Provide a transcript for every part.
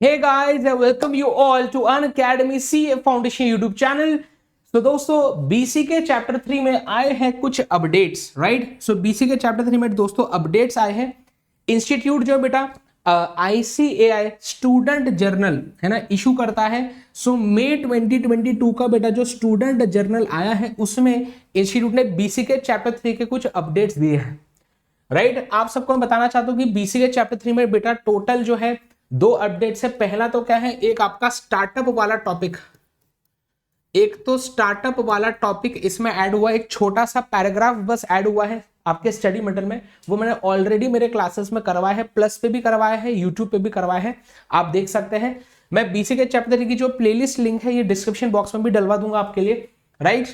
Hey guys, I welcome you all to Unacademy CA Foundation YouTube channel. तो दोस्तों BC के chapter 3 में आए हैं कुछ अपडेट्स, राइट। सो बीसी के चैप्टर 3 में दोस्तों अपडेट्स आए हैं। इंस्टीट्यूट जो बेटा ICAI स्टूडेंट जर्नल है ना इशू करता है। सो मई 2022 का बेटा जो स्टूडेंट जर्नल आया है उसमें इंस्टीट्यूट ने बीसी के चैप्टर 3 के कुछ अपडेट्स दिए हैं, राइट। आप सबको मैं बताना चाहता हूं कि बीसी के चैप्टर 3 में बेटा टोटल जो है 2 अपडेट्स है। पहला तो क्या है, एक आपका स्टार्टअप वाला टॉपिक, एक तो स्टार्टअप वाला टॉपिक इसमें ऐड हुआ, एक छोटा सा पैराग्राफ बस ऐड हुआ है आपके स्टडी मटेरियल में। वो मैंने ऑलरेडी मेरे क्लासेस में करवाया है, प्लस पे भी करवाया है, यूट्यूब पे भी करवाया है, आप देख सकते हैं। मैं बीसी के चैप्टर 3 की जो प्लेलिस्ट लिंक है ये डिस्क्रिप्शन बॉक्स में भी डलवा दूंगा आपके लिए, राइट।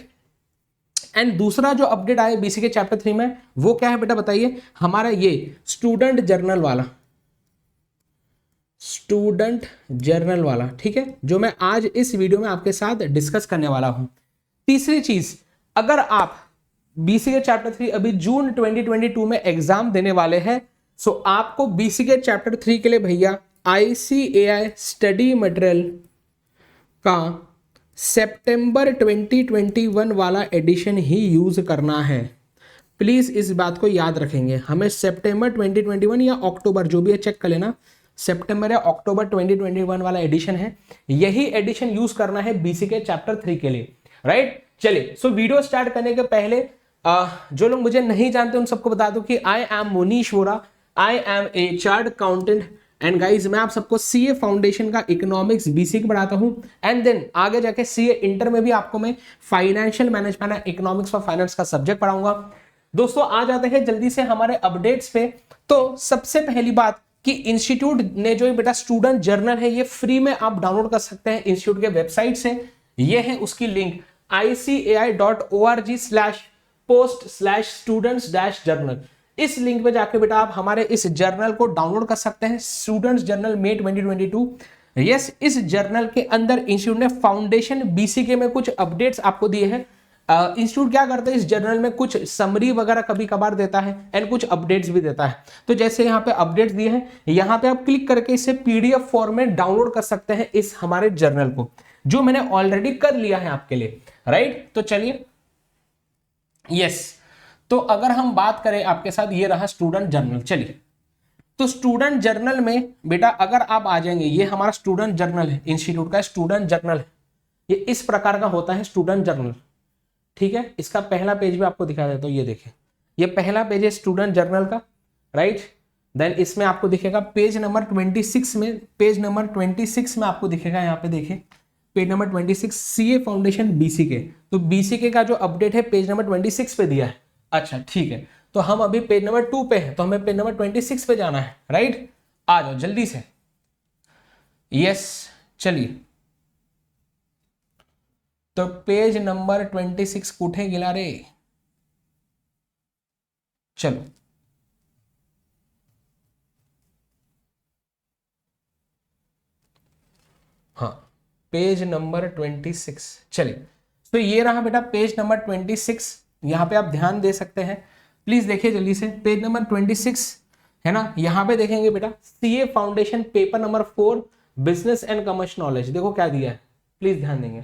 एंड दूसरा जो अपडेट आया बीसी के चैप्टर 3 में वो क्या है बेटा बताइए, हमारा ये स्टूडेंट जर्नल वाला, स्टूडेंट जर्नल वाला, ठीक है, जो मैं आज इस वीडियो में आपके साथ डिस्कस करने वाला हूं। तीसरी चीज, अगर आप बीसी के चैप्टर 3 अभी जून 2022 में एग्जाम देने वाले हैं, सो आपको बीसी के चैप्टर 3 के लिए भैया ICAI स्टडी मटेरियल का सितंबर 2021 वाला एडिशन ही यूज करना है। प्लीज इस बात को याद रखेंगे, हमें सितंबर 2021 या अक्टूबर जो भी है चेक कर लेना, सितंबर या अक्टूबर 2021 वाला एडिशन है, यही एडिशन यूज करना है बीसी के चैप्टर 3 के लिए, राइट। चलिए सो वीडियो स्टार्ट करने के पहले जो लोग मुझे नहीं जानते उन सबको बता दूं कि I am Monish Vora, I am a chart accountant and guys मैं आप सबको सीए फाउंडेशन का इकोनॉमिक्स बीसी की पढ़ाता हूं। एंड देन आगे जाके सीए इंटर में भी आपको मैं फाइनेंशियल मैनेजमेंट, इकोनॉमिक्स और फाइनेंस का सब्जेक्ट पढ़ाऊंगा। दोस्तों आ जाते हैं जल्दी से हमारे अपडेट्स पे। तो सबसे पहली बात कि इंस्टीट्यूट ने जो बेटा स्टूडेंट जर्नल है ये फ्री में आप डाउनलोड कर सकते हैं इंस्टीट्यूट के वेबसाइट से। ये है उसकी लिंक ICAI.org/post/students-journal। इस लिंक पे जाके बेटा आप हमारे इस जर्नल को डाउनलोड कर सकते हैं, स्टूडेंट्स जर्नल मई 2022। यस, इस जर्नल के अंदर इंस्टीट्यूट ने फाउंडेशन बीसीके में कुछ अपडेट्स आपको दिए हैं। इंस्टीट्यूट क्या करता है, इस जर्नल में कुछ समरी वगैरह कभी कभार देता है एंड कुछ अपडेट्स भी देता है। तो जैसे यहाँ पे अपडेट्स दिए हैं, यहाँ पे आप क्लिक करके इसे PDF फॉर्मेट डाउनलोड कर सकते हैं इस हमारे जर्नल को, जो मैंने ऑलरेडी कर लिया है आपके लिए, राइट। तो चलिए यस, तो अगर हम बात करें आपके साथ, ये रहा स्टूडेंट जर्नल। चलिए तो स्टूडेंट जर्नल में बेटा अगर आप आ जाएंगे, ये हमारा स्टूडेंट जर्नल है, इंस्टीट्यूट का स्टूडेंट जर्नल है, ये इस प्रकार का होता है स्टूडेंट जर्नल, ठीक है। इसका पहला पेज भी आपको दिखा देता हूं, ये देखिए, ये पहला पेज है स्टूडेंट जर्नल का, राइट। देन इसमें आपको दिखेगा पेज नंबर 26 में, पेज नंबर 26 में आपको दिखेगा, यहाँ पे देखिए page number 26 CA foundation BCK. तो बीसीके का जो अपडेट है पेज नंबर 26 पे दिया है। अच्छा ठीक है, तो हम अभी पेज नंबर 2 पे हैं, तो हमें पेज नंबर 26 पे जाना है, राइट। आ जाओ जल्दी से, यस चलिए। तो पेज नंबर 26 कुठे गेला रे, चलो हाँ पेज नंबर 26, चलिए। तो ये रहा बेटा पेज नंबर 26, यहाँ पे आप ध्यान दे सकते हैं, प्लीज देखिए जल्दी से। पेज नंबर 26 है ना, यहाँ पे देखेंगे बेटा CA foundation paper number 4 business and commercial knowledge. देखो क्या दिया है, प्लीज ध्यान देंगे।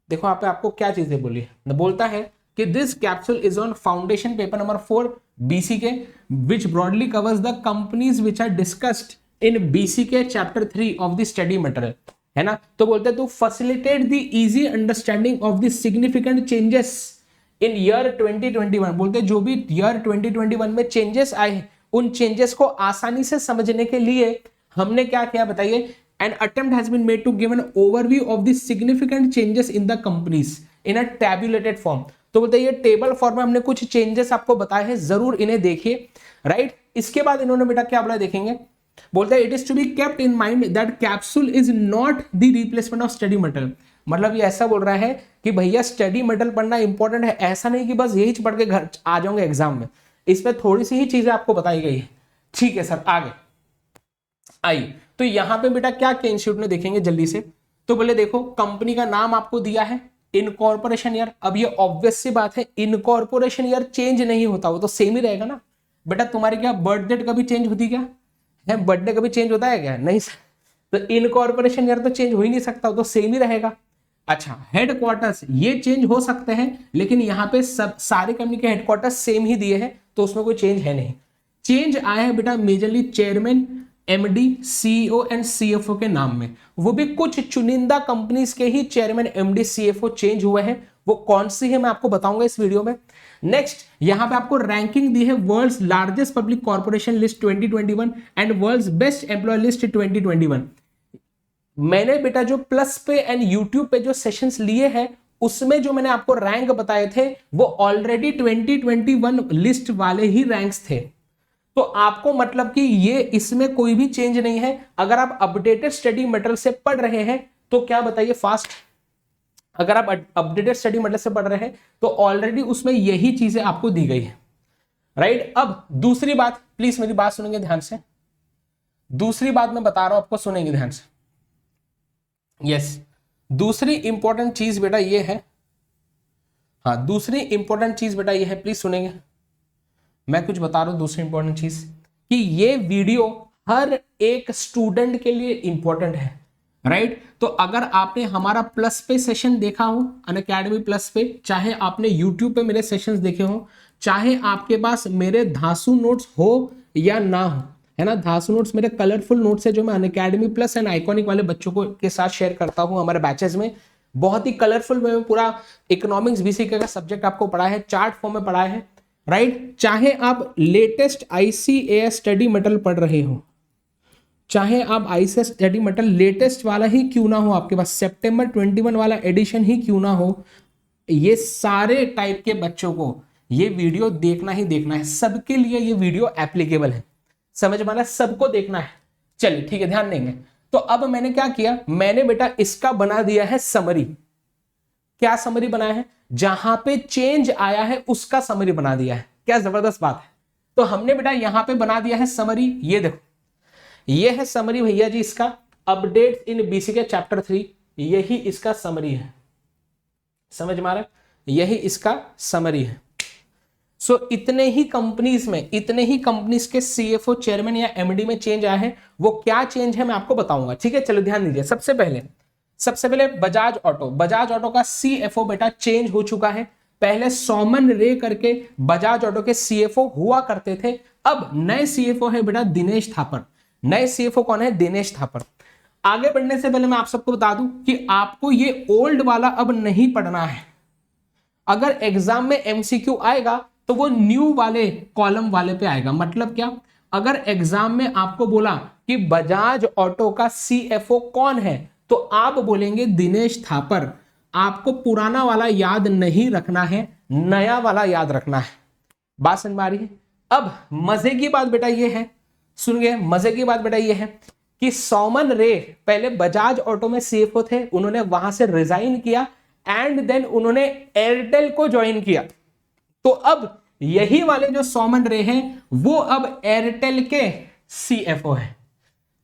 देखो यहाँ पे आपको क्या चीजें बोली है, बोलता है कि this capsule is on foundation paper number 4 BCK which broadly covers the companies which are discussed in BCK chapter 3 of the study material, है ना। तो बोलते हैं to facilitate the easy understanding of the significant changes in year 2021। बोलते हैं जो भी year 2021 में चेंजेस आए हैं उन चेंजेस को आसानी से समझने के लिए हमने क्या किया बताइए, an attempt has been made to give an overview of the significant changes in the companies in a tabulated form। तो बोलते हैं ये टेबल फॉर्म में हमने कुछ चेंजेस आपको बताए हैं, जरूर इन्हें देखिए, राइट। इसके बाद इन्होंने बेटा क्या बोला देखेंगे, बोलते हैं it is to be kept in mind that capsule is not the replacement of study material. मतलब ये ऐसा बोल रहा है कि भैया स्टडी मटेरियल पढ़ना इंपॉर्टेंट है, ऐसा नहीं कि बस यही पढ़ के घर आ जाओगे एग्जाम में, इसमें थोड़ी सी ही चीजें आपको बताई गई है, ठीक है सर। आगे आइए, तो यहां पे बेटा क्या क्या इंस्टीट्यूट ने देखेंगे जल्दी से। तो बोले देखो कंपनी का नाम आपको दिया है, इनकॉर्पोरेशन ईयर। अब ये ऑब्वियस सी बात है, इनकॉर्पोरेशन ईयर चेंज नहीं होता, वो तो सेम ही रहेगा ना बेटा। तुम्हारी क्या बर्थ डेट कभी चेंज होती क्या है, बर्थडे कभी चेंज होता है क्या, नहीं सर। तो इनकॉर्पोरेशन ईयर तो चेंज हो ही नहीं सकता, तो सेम ही रहेगा। अच्छा, हेडक्वार्टर्स ये चेंज हो सकते हैं, लेकिन यहाँ पे सब सारे कंपनी के हेडक्वार्टर्स सेम ही दिए हैं, तो उसमें कोई चेंज है नहीं। चेंज आया है बेटा majorly chairman, MD, CEO and CFO के नाम में, वो भी कुछ चुनिंदा कंपनीज के ही चेयरमैन, एमडी, सीएफओ चेंज हुए हैं। वो कौन सी है मैं आपको बताऊंगा इस वीडियो में। नेक्स्ट यहां पे आपको रैंकिंग दी है, world's largest public corporation list 2021 and world's best employ list 2021। मैंने बेटा जो प्लस पे एंड यूट्यूब पे जो सेशंस लिए हैं, उसमें जो मैंने आपको रैंक बताए थे वो ऑलरेडी 2021 लिस्ट वाले ही रैंक्स थे। तो आपको मतलब कि ये इसमें कोई भी चेंज नहीं है। अगर आप अपडेटेड स्टडी मटेरियल से पढ़ रहे हैं तो क्या बताइए फास्ट, अगर आप अपडेटेड स्टडी मटेरियल से पढ़ रहे हैं तो ऑलरेडी उसमें यही चीजें आपको दी गई है, राइट। अब दूसरी बात, प्लीज मेरी बात सुनेंगे ध्यान से, दूसरी बात मैं बता रहा हूं आपको, सुनेंगे ध्यान से। यस, दूसरी इंपॉर्टेंट चीज बेटा ये है, हाँ दूसरी इंपॉर्टेंट चीज बेटा ये है, प्लीज सुनेंगे, मैं कुछ बता रहा हूं दूसरी इंपॉर्टेंट चीज, कि ये वीडियो हर एक स्टूडेंट के लिए इंपॉर्टेंट है, राइट। तो अगर आपने हमारा प्लस पे सेशन देखा हो अनअकैडमी प्लस पे, चाहे आपने यूट्यूब पे मेरे सेशंस देखे हो, चाहे आपके पास मेरे धांसू नोट्स हो या ना हो, है ना, धांसू नोट्स मेरे कलरफुल नोट्स है जो मैं अनअकैडमी प्लस एंड आइकॉनिक वाले बच्चों को के साथ शेयर करता हूं हमारे बैचेस में। बहुत ही कलरफुल में पूरा इकोनॉमिक्स बीसीके का सब्जेक्ट आपको पढ़ा है, चार्ट फॉर्म में पढ़ा है, राइट। चाहे आप लेटेस्ट आईसीएएस स्टडी मटेरियल पढ़ रहे हो, चाहे आप आईसीएएस स्टडी मटेरियल लेटेस्ट वाला ही क्यों ना हो, आपके पास सितंबर 21 वाला एडिशन ही क्यों ना हो, ये सारे टाइप के बच्चों को ये वीडियो देखना ही देखना है। सबके लिए ये वीडियो एप्लीकेबल है, समझ में आ रहा है, सबको देखना है। चलिए ठीक है, ध्यान देंगे। तो अब मैंने क्या किया, मैंने बेटा इसका बना दिया है समरी। क्या समरी बनाया है, जहां पे चेंज आया है उसका समरी बना दिया है। क्या जबरदस्त बात है। तो हमने बेटा यहां पे बना दिया है समरी, ये देखो, ये है समरी भैया जी इसका, अपडेट इन बीसीके चैप्टर 3, यही इसका समरी है, समझ में आ रहा है, यही इसका समरी है। सो इतने ही कंपनीज में, इतने ही कंपनीज के सीएफओ, चेयरमैन या एमडी में चेंज आया है। वो क्या चेंज है मैं आपको बताऊंगा, ठीक है। चलो ध्यान दीजिए, सबसे पहले बजाज ऑटो का सीएफओ बेटा चेंज हो चुका है। पहले सोमन रे करके बजाज ऑटो के सीएफओ हुआ करते थे, अब नए सीएफओ है बेटा दिनेश थापर। नए सीएफओ कौन है, दिनेश थापर। आगे बढ़ने से पहले मैं आप सबको बता दूं कि आपको ये ओल्ड वाला अब नहीं पढ़ना है। अगर एग्जाम में एमसीक्यू आएगा तो वो न्यू वाले कॉलम वाले पे आएगा। मतलब क्या, अगर एग्जाम में आपको बोला कि बजाज ऑटो का सीएफओ कौन है, तो आप बोलेंगे दिनेश थापर। आपको पुराना वाला याद नहीं रखना है, नया वाला याद रखना है। बात समझ में आ रही है। अब मजे की बात बेटा ये है, सुन गए, मजे की बात बेटा ये है कि सोमन रे पहले बजाज ऑटो में सीएफओ थे, उन्होंने वहां से रिजाइन किया एंड देन उन्होंने एयरटेल को ज्वाइन किया। तो अब यही वाले जो सोमन रे हैं वो अब एयरटेल के सीएफओ है।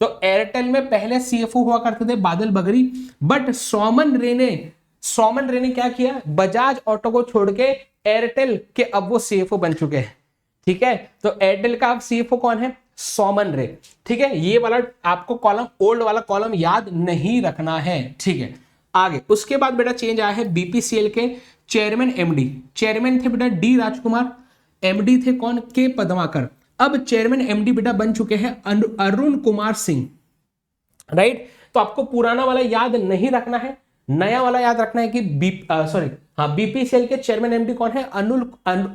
तो एयरटेल में पहले सीएफओ हुआ करते थे बादल बगरी, बट सोमन रे ने क्या किया, बजाज ऑटो को छोड़ के एयरटेल के अब वो सीएफओ बन चुके हैं, ठीक है। तो एयरटेल का अब सीएफओ कौन है, सोमन रे, ठीक है। ये वाला आपको कॉलम, ओल्ड वाला कॉलम याद नहीं रखना है, ठीक है। आगे उसके बाद बेटा चेंज आया है बीपीसीएल के चेयरमैन एमडी। चेयरमैन थे बेटा डी राजकुमार, एमडी थे कौन, के पद्माकर। अब चेयरमैन एमडी बेटा बन चुके हैं अरुण कुमार सिंह, राइट। तो आपको पुराना वाला याद नहीं रखना है, नया वाला याद रखना है कि बीपीसीएल के चेयरमैन एमडी कौन है,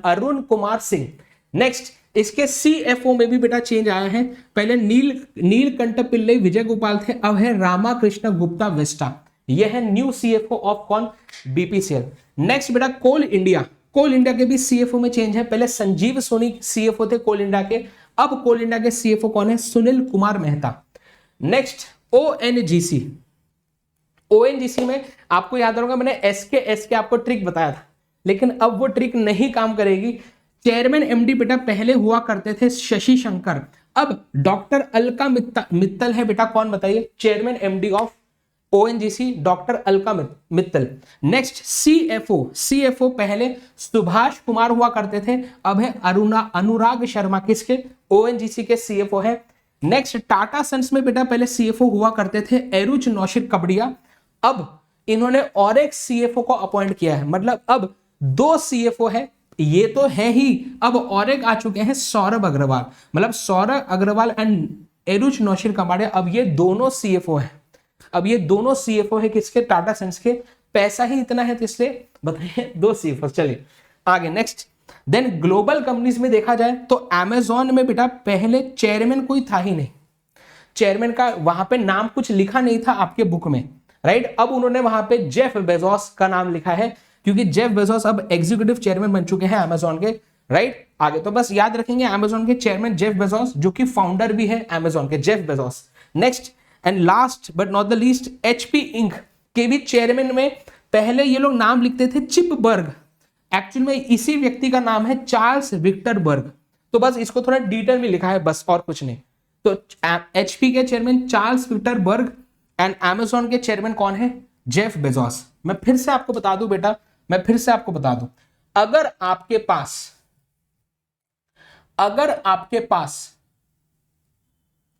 अरुण कुमार सिंह। नेक्स्ट इसके सीएफओ में भी बेटा चेंज आया है। पहले नीलकंठ पिल्लई विजय गोपाल थे, अब है रामाकृष्ण गुप्ता वेस्टा। यह है न्यू सीएफओ ऑफ कौन, बीपीसीएल। नेक्स्ट बेटा कोल इंडिया के भी सीएफओ में चेंज है। पहले संजीव सोनी सीएफओ थे कोल इंडिया के, अब कोल इंडिया के सीएफओ कौन है, सुनील कुमार मेहता। नेक्स्ट ओएनजीसी में आपको याद होगा मैंने एसके आपको ट्रिक बताया था, लेकिन अब वो ट्रिक नहीं काम करेगी। चेयरमैन एमडी बेटा पहले हुआ करते थे शशि शंकर, अब डॉक्टर अलका मित्तल है बेटा, कौन बताइए, chairman MD of ONGC doctor Alka Mittal. Next CFO पहले सुभाष कुमार हुआ करते थे, अब है अनुराग शर्मा, किसके, ओएनजीसी के सीएफओ है। नेक्स्ट टाटा सन्स में बेटा पहले सीएफओ हुआ करते थे एरुच नौशिर कपड़िया, अब इन्होंने और एक सीएफओ को अपॉइंट किया है, मतलब अब 2 सीएफओ है, ये तो है ही, अब और एक आ चुके हैं सौरभ अग्रवाल, मतलब सौरभ अग्रवाल एंड एरुच नौशिर कपड़िया, अब ये दोनों सीएफओ है, अब ये दोनों सीएफओ है किसके, टाटा सन्स के, पैसा ही इतना है तो इसलिए बताइए 2 सीएफओ। चलिए आगे नेक्स्ट। देन ग्लोबल कंपनीज में देखा जाए तो अमेजॉन में बेटा पहले चेयरमैन कोई था ही नहीं, चेयरमैन का वहां पे नाम कुछ लिखा नहीं था आपके बुक में, राइट। अब उन्होंने वहां पे जेफ बेजोस का नाम लिखा है, क्योंकि जेफ बेजोस अब एग्जीक्यूटिव चेयरमैन बन चुके हैं अमेजॉन के, राइट। आगे तो बस याद रखेंगे अमेजॉन के चेयरमैन जेफ बेजोस, जो कि फाउंडर भी है अमेजॉन के, Jeff Bezos. Next and last but not the least, HP Inc के भी चेयरमैन में पहले ये लोग नाम लिखते थे चिप बर्ग, एक्चुअल में इसी व्यक्ति का नाम है चार्ल्स विक्टर बर्ग, तो बस इसको थोड़ा डिटेल में लिखा है बस और कुछ नहीं। तो एचपी के chairman Charles Victor Berg and Amazon के चेयरमैन कौन है, जेफ बेजोस। मैं फिर से आपको बता दूं बेटा, मैं फिर से आपको बता दूं, अगर आपके पास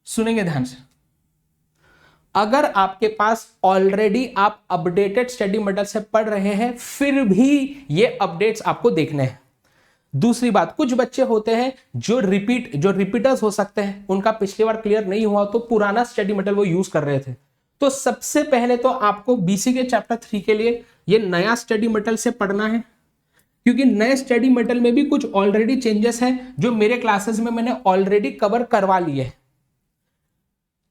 सुनेंगे ध्यान से, अगर आपके पास ऑलरेडी आप अपडेटेड स्टडी मटेरियल से पढ़ रहे हैं, फिर भी ये अपडेट्स आपको देखने हैं। दूसरी बात, कुछ बच्चे होते हैं जो रिपीटर्स हो सकते हैं, उनका पिछली बार क्लियर नहीं हुआ तो पुराना स्टडी मटेरियल वो यूज कर रहे थे, तो सबसे पहले तो आपको बीसी के चैप्टर 3 के लिए ये नया स्टडी मटेरियल से पढ़ना है, क्योंकि नए स्टडी मटेरियल में भी कुछ ऑलरेडी चेंजेस हैं जो मेरे क्लासेस में मैंने ऑलरेडी कवर करवा लिए हैं।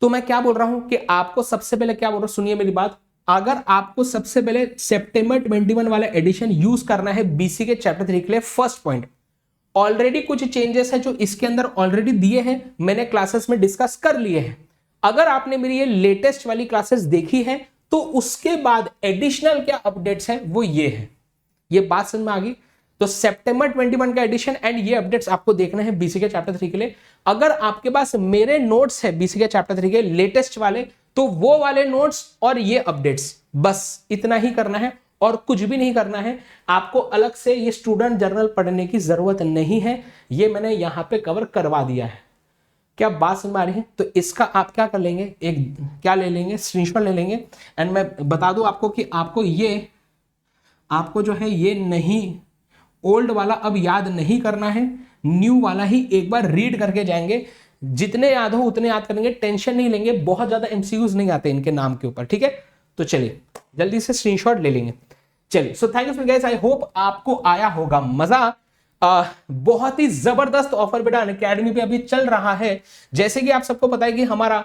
तो मैं क्या बोल रहा हूं कि आपको सबसे पहले क्या बोल रहा हूं, सुनिए मेरी बात, अगर आपको सबसे पहले सितंबर 21 वाला एडिशन यूज करना है बीसी के चैप्टर 3 के लिए, फर्स्ट पॉइंट, ऑलरेडी कुछ चेंजेस है जो इसके अंदर ऑलरेडी दिए हैं, मैंने क्लासेस में डिस्कस कर लिए हैं। अगर आपने मेरी ये लेटेस्ट वाली क्लासेस देखी है तो उसके बाद एडिशनल क्या अपडेट्स है वो ये है, ये बात समझ में आ गई। तो सितंबर 21 का एडिशन एंड ये अपडेट्स आपको देखना है बीसी के चैप्टर 3 के लिए। अगर आपके पास मेरे नोट्स है बीसी के चैप्टर 3 के लेटेस्ट वाले, तो वो वाले नोट्स और ये अपडेट्स, बस इतना ही करना है और कुछ भी नहीं करना है। आपको अलग से ये स्टूडेंट जर्नल पढ़ने की जरूरत नहीं है, ये मैंने यहां पे कवर करवा दिया है। क्या बात समझ में आ रही है? तो इसका आप क्या कर लेंगे, एक क्या ले लेंगे, स्क्रीनशॉट ले लेंगे। एंड मैं बता दूं आपको कि आपको जो है ये नहीं, ओल्ड वाला अब याद नहीं करना है, न्यू वाला ही एक बार रीड करके जाएंगे, जितने याद हो उतने याद करेंगे, टेंशन नहीं लेंगे, बहुत ज्यादा एमसीक्यूज नहीं आते इनके नाम के ऊपर, ठीक है। तो चलिए जल्दी से स्क्रीनशॉट ले लेंगे। चलिए so thank you guys, I hope आपको आया होगा मजा। बहुत ही जबरदस्त ऑफर बेटा अनअकैडमी पे अभी चल रहा है। जैसे कि आप सबको पता है कि हमारा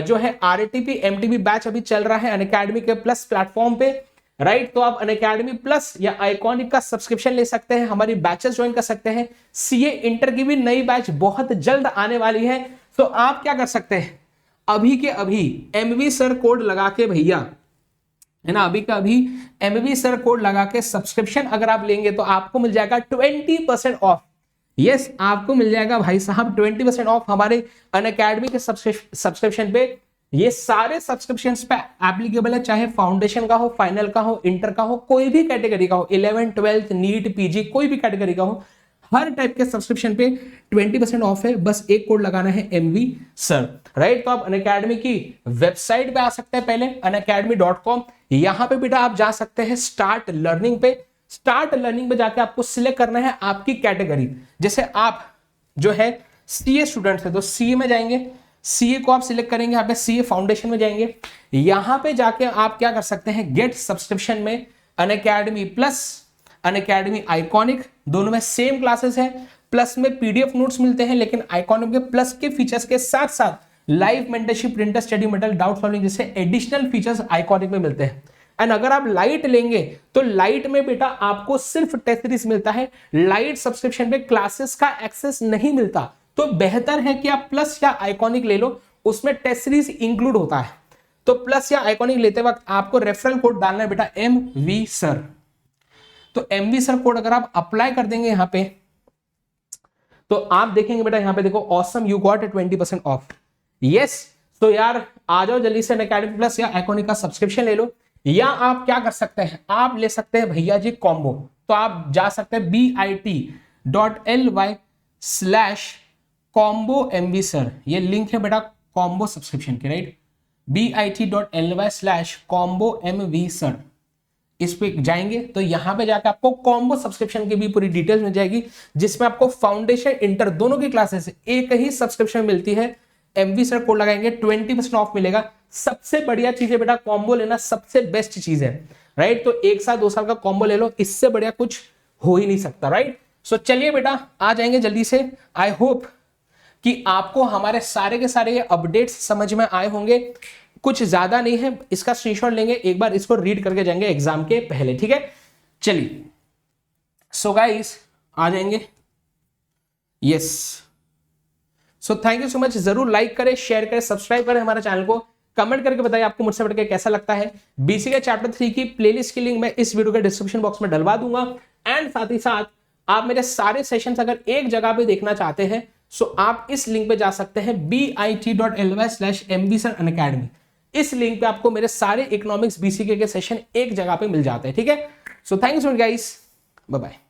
जो है आरटीपी एमटीबी बैच अभी चल रहा है अनअकैडमी के प्लस प्लेटफॉर्म पे, राइट। तो आप अनअकैडमी प्लस या आइकॉनिक का सब्सक्रिप्शन ले सकते हैं, हमारी बैचेस ज्वाइन कर सकते हैं। सीए इंटर की भी नई बैच बहुत जल्द आने वाली है। तो आप क्या कर सकते हैं, अभी के अभी एमवी सर कोड लगा के भैया, है ना, अभी का अभी एमवी सर कोड लगा के सब्सक्रिप्शन अगर आप लेंगे तो आपको मिल जाएगा 20% ऑफ। यस, आपको मिल जाएगा भाई साहब 20% ऑफ हमारे अनअकैडमी के सब्सक्रिप्शन पे। ये सारे सब्सक्रिप्शन पे एप्लीकेबल है, चाहे फाउंडेशन का हो, फाइनल का हो, इंटर का हो, कोई भी कैटेगरी का हो, 11th 12th नीट पीजी कोई भी कैटेगरी का हो, हर टाइप के सब्सक्रिप्शन पे 20% ऑफ है। बस एक कोड लगाना है एमवी सर, राइट। तो आप अनअकैडमी की वेबसाइट पे आ सकते हैं, पहले unacademy.com, यहां पे बेटा आप जा सकते हैं स्टार्ट लर्निंग पे। स्टार्ट लर्निंग पे जाके आपको सिलेक्ट करना है आपकी कैटेगरी। जैसे आप जो है सीए स्टूडेंट है तो सीए में जाएंगे, सीए को आप सिलेक्ट करेंगे, यहाँ पे सीए फाउंडेशन में जाएंगे, यहां पे जाके आप क्या कर सकते हैं, गेट सब्सक्रिप्शन में अनअकैडमी प्लस, अनअकैडमी आइकॉनिक, दोनों में सेम क्लासेस है, प्लस में पीडीएफ नोट्स मिलते हैं, लेकिन आइकॉनिक के प्लस के फीचर्स के साथ साथ live mentorship, printer study material, doubt solving जैसे एडिशनल फीचर्स आइकॉनिक में मिलते हैं। एंड अगर आप लाइट लेंगे तो लाइट में बेटा आपको सिर्फ टेस्ट सीरीज मिलता है, लाइट सब्सक्रिप्शन पे क्लासेस का एक्सेस नहीं मिलता। तो बेहतर है कि आप प्लस या आइकॉनिक ले लो, उसमें टेस्ट सीरीज इंक्लूड होता है। तो प्लस या आइकॉनिक लेते वक्त आपको रेफरल कोड डालना है बेटा एमवी सर। तो एमवी सर कोड अगर आप अप्लाई कर देंगे यहां पे, तो आप देखेंगे बेटा यहां पे देखो awesome you got 20% of. Yes, तो यार आ जाओ जल्दी से अनअकैडमी प्लस या आइकॉनिक का सब्सक्रिप्शन ले लो, या आप क्या कर सकते हैं, आप ले सकते हैं भैया जी कॉम्बो। तो आप जा सकते हैं bit.ly/combo कॉम्बो एमवी सर, ये लिंक है बेटा कॉम्बो सब्सक्रिप्शन के, राइट, bit.ly/combo mv sir, इस पे जाएंगे तो यहां पे जाकर आपको कॉम्बो सब्सक्रिप्शन की भी पूरी डिटेल्स मिल जाएगी, जिसमें आपको फाउंडेशन इंटर दोनों की क्लासेस एक ही सब्सक्रिप्शन मिलती है। एमवी सर कोड लगाएंगे 20% ऑफ मिलेगा। सबसे बढ़िया चीज है बेटा, कॉम्बो लेना सबसे बेस्ट चीज है, राइट। तो 1 साल 2 साल का कॉम्बो ले लो, इससे बढ़िया कुछ हो ही नहीं सकता, राइट। सो चलिए बेटा आ जाएंगे जल्दी से। आई होप कि आपको हमारे सारे के सारे अपडेट्स समझ में आए होंगे, कुछ ज्यादा नहीं है। इसका स्क्रीनशॉट लेंगे, एक बार इसको रीड करके जाएंगे एग्जाम के पहले, ठीक है। चलिए सो गाइस आ जाएंगे, yes. So thank you so much. जरूर लाइक करें, शेयर करें, सब्सक्राइब करें हमारे चैनल को, कमेंट करके बताइए आपको मुझसे पढ़ के कैसा लगता है। बीसी के चैप्टर 3 की प्लेलिस्ट की लिंक मैं इस वीडियो के डिस्क्रिप्शन बॉक्स में डलवा दूंगा। एंड साथ ही साथ आप मेरे सारे सेशंस अगर एक जगह पे देखना चाहते हैं सो आप इस लिंक पे जा सकते हैं bit.ly/mvsir-unacademy। इस लिंक पे आपको मेरे सारे इकोनॉमिक्स बीसीके के सेशन एक जगह पे मिल जाते हैं, ठीक है। So thanks guys, bye bye.